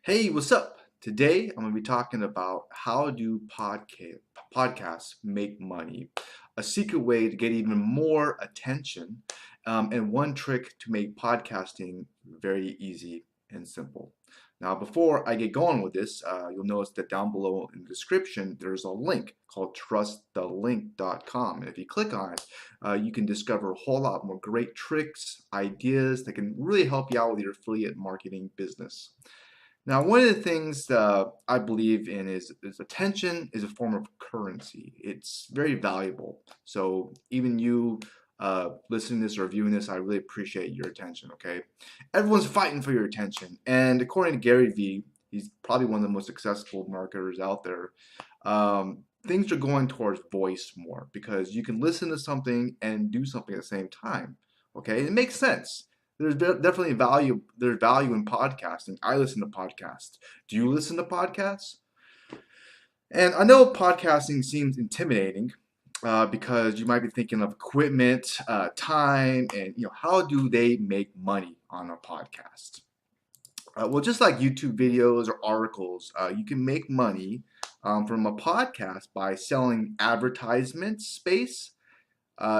Hey, what's up? Today I'm going to be talking about how do podcasts make money, a secret way to get even more attention, and one trick to make podcasting very easy and simple. Now, before I get going with this, you'll notice that down below in the description there's a link called trustthelink.com, and if you click on it, you can discover a whole lot more great tricks, ideas that can really help you out with your affiliate marketing business. Now, one of the things I believe in is attention is a form of currency. It's very valuable. So even you listening to this or viewing this, I really appreciate your attention, okay? Everyone's fighting for your attention. And according to Gary Vee, he's probably one of the most successful marketers out there. Things are going towards voice more because you can listen to something and do something at the same time, okay? It makes sense. Definitely value. There's value in podcasting. I listen to podcasts. Do you listen to podcasts? And I know podcasting seems intimidating because you might be thinking of equipment, time, and how do they make money on a podcast? Well, just like YouTube videos or articles, you can make money from a podcast by selling advertisement space,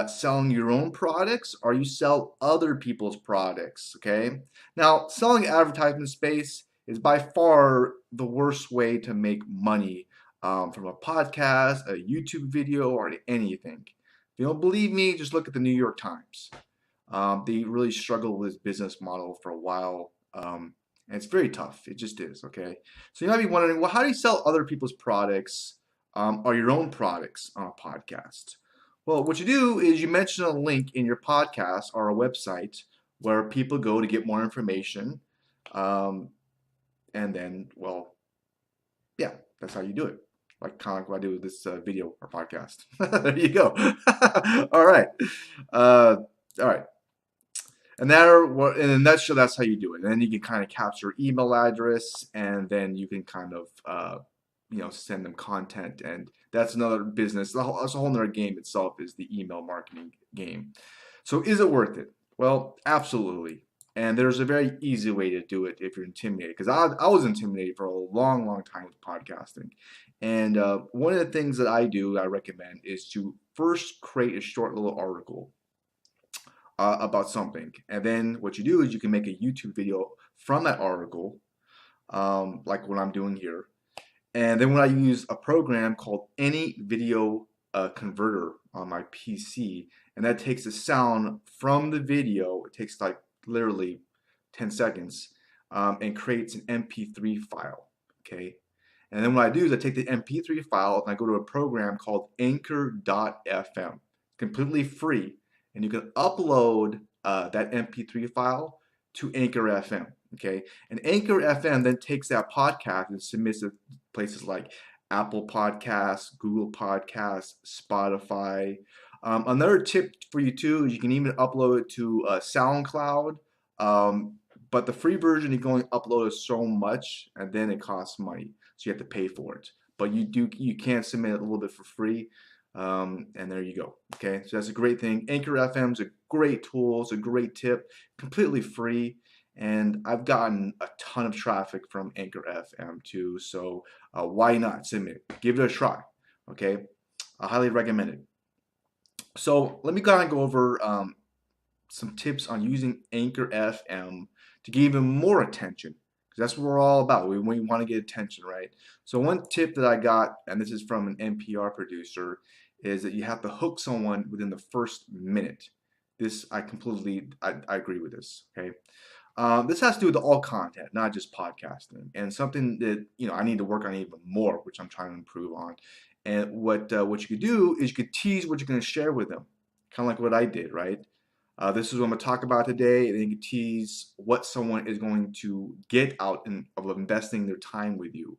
selling your own products, or you sell other people's products. Okay. Now, selling advertisement space is by far the worst way to make money from a podcast, a YouTube video, or anything. If you don't believe me, just look at the New York Times. They really struggled with this business model for a while. And it's very tough. It just is. Okay. So you might be wondering, well, how do you sell other people's products or your own products on a podcast? Well, what you do is you mention a link in your podcast or a website where people go to get more information. Um, and then, well, yeah, that's how you do it. Like kind of like what I do with this video or podcast. There you go. All right. All right. And in a nutshell, that's how you do it. And then you can kind of capture email address, and then you can kind of send them content, and that's another business. That's a whole other game itself is the email marketing game. So is it worth it? Well, absolutely. And there's a very easy way to do it if you're intimidated, because I was intimidated for a long, long time with podcasting. And one of the things that I recommend, is to first create a short little article about something. And then what you do is you can make a YouTube video from that article, like what I'm doing here. And then when I use a program called Any Video Converter on my PC, and that takes the sound from the video, it takes like literally 10 seconds, and creates an MP3 file, okay? And then what I do is I take the MP3 file and I go to a program called Anchor.fm, completely free, and you can upload that MP3 file to Anchor FM. Okay, and Anchor FM then takes that podcast and submits it to places like Apple Podcasts, Google Podcasts, Spotify. Another tip for you too is you can even upload it to SoundCloud. But the free version, you can only upload so much, and then it costs money, so you have to pay for it. But you can submit it a little bit for free. And there you go. Okay, so that's a great thing. Anchor FM is a great tool. It's a great tip, completely free. And I've gotten a ton of traffic from Anchor FM too. So why not submit? Give it a try. Okay, I highly recommend it. So let me kind of go over some tips on using Anchor FM to get even more attention. Because that's what we're all about. We want to get attention, right? So one tip that I got, and this is from an NPR producer, is that you have to hook someone within the first minute. This I agree with this. Okay, this has to do with all content, not just podcasting, and something that I need to work on even more, which I'm trying to improve on. And what you could do is you could tease what you're going to share with them, kind of like what I did, right? This is what I'm going to talk about today, and then you can tease what someone is going to get out of investing their time with you,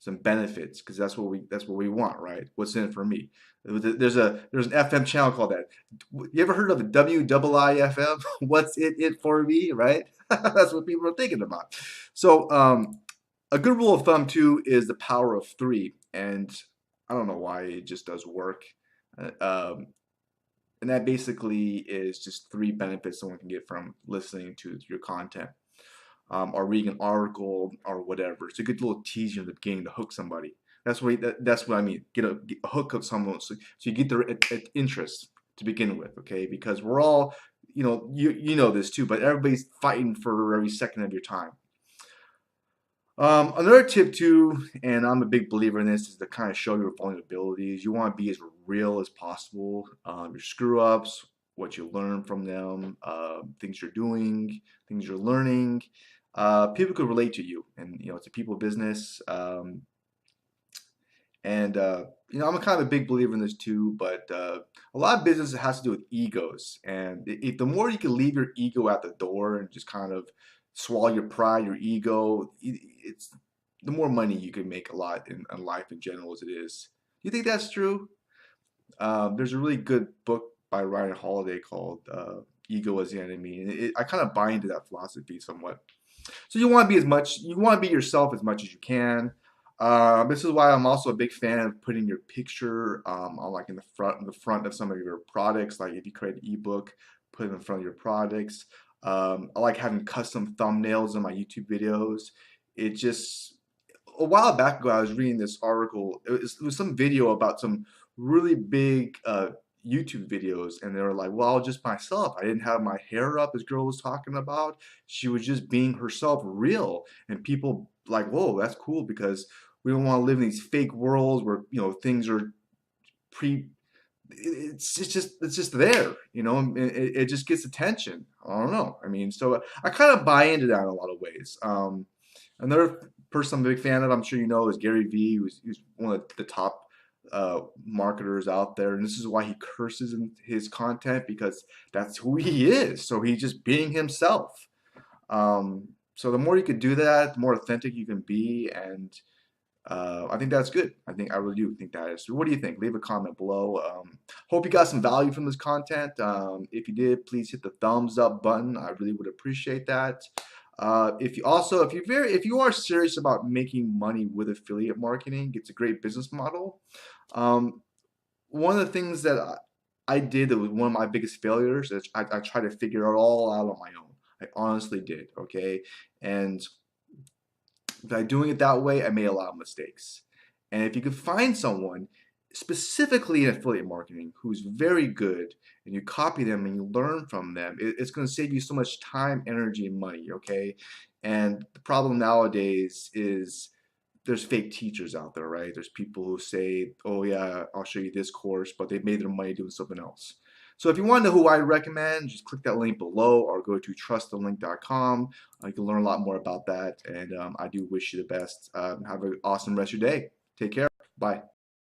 some benefits, because that's what we want, right? What's in it for me? There's an FM channel called that. You ever heard of a WIIFM? What's it for me, right? That's what people are thinking about. So a good rule of thumb too is the power of three, and I don't know why it just does work. And that basically is just three benefits someone can get from listening to your content. or reading an article or whatever. It's a good little teaser in the beginning to hook somebody. That's what I mean. Get a hook of someone so you get their interest to begin with, okay? Because we're all, you know this too, but everybody's fighting for every second of your time. Another tip too, and I'm a big believer in this, is to kind of show your vulnerabilities. You want to be as real as possible. Your screw ups, what you learn from them, things you're doing, things you're learning. People could relate to you, and it's a people business. And I'm a kind of a big believer in this too, but a lot of business has to do with egos. And if the more you can leave your ego at the door and just kind of swallow your pride, your ego, it's the more money you can make a lot in life in general as it is. Do you think that's true? There's a really good book by Ryan Holiday called Ego as the Enemy. And I kind of buy into that philosophy somewhat. So you want to be yourself as much as you can. This is why I'm also a big fan of putting your picture on like in the front of some of your products. Like if you create an ebook, put it in front of your products. I like having custom thumbnails in my YouTube videos. It just a while back ago, I was reading this article. It was some video about some really big YouTube videos, and they were like, "Well, just myself. I didn't have my hair up." This girl was talking about. She was just being herself, real, and people like, "Whoa, that's cool," because we don't want to live in these fake worlds where things are pre. It's just there, and it just gets attention. I don't know. I mean, so I kind of buy into that in a lot of ways. Another person I'm a big fan of, I'm sure you know, is Gary Vee, who's one of the top marketers out there, and this is why he curses in his content, because that's who he is. So he's just being himself. So the more you can do that, the more authentic you can be, and I think that's good. I really do think that is. So what do you think? Leave a comment below. Hope you got some value from this content. If you did, please hit the thumbs up button. I really would appreciate that. If you are serious about making money with affiliate marketing, it's a great business model. One of the things that I did that was one of my biggest failures is I tried to figure it all out on my own. I honestly did. Okay, and by doing it that way, I made a lot of mistakes. And if you could find someone specifically in affiliate marketing who's very good, and you copy them and you learn from them, it's going to save you so much time, energy, and money, okay? And the problem nowadays is there's fake teachers out there, right? There's people who say, oh yeah, I'll show you this course, but they've made their money doing something else. So if you want to know who I recommend, just click that link below or go to trustthelink.com. You can learn a lot more about that, and I do wish you the best. Have an awesome rest of your day. Take care. Bye.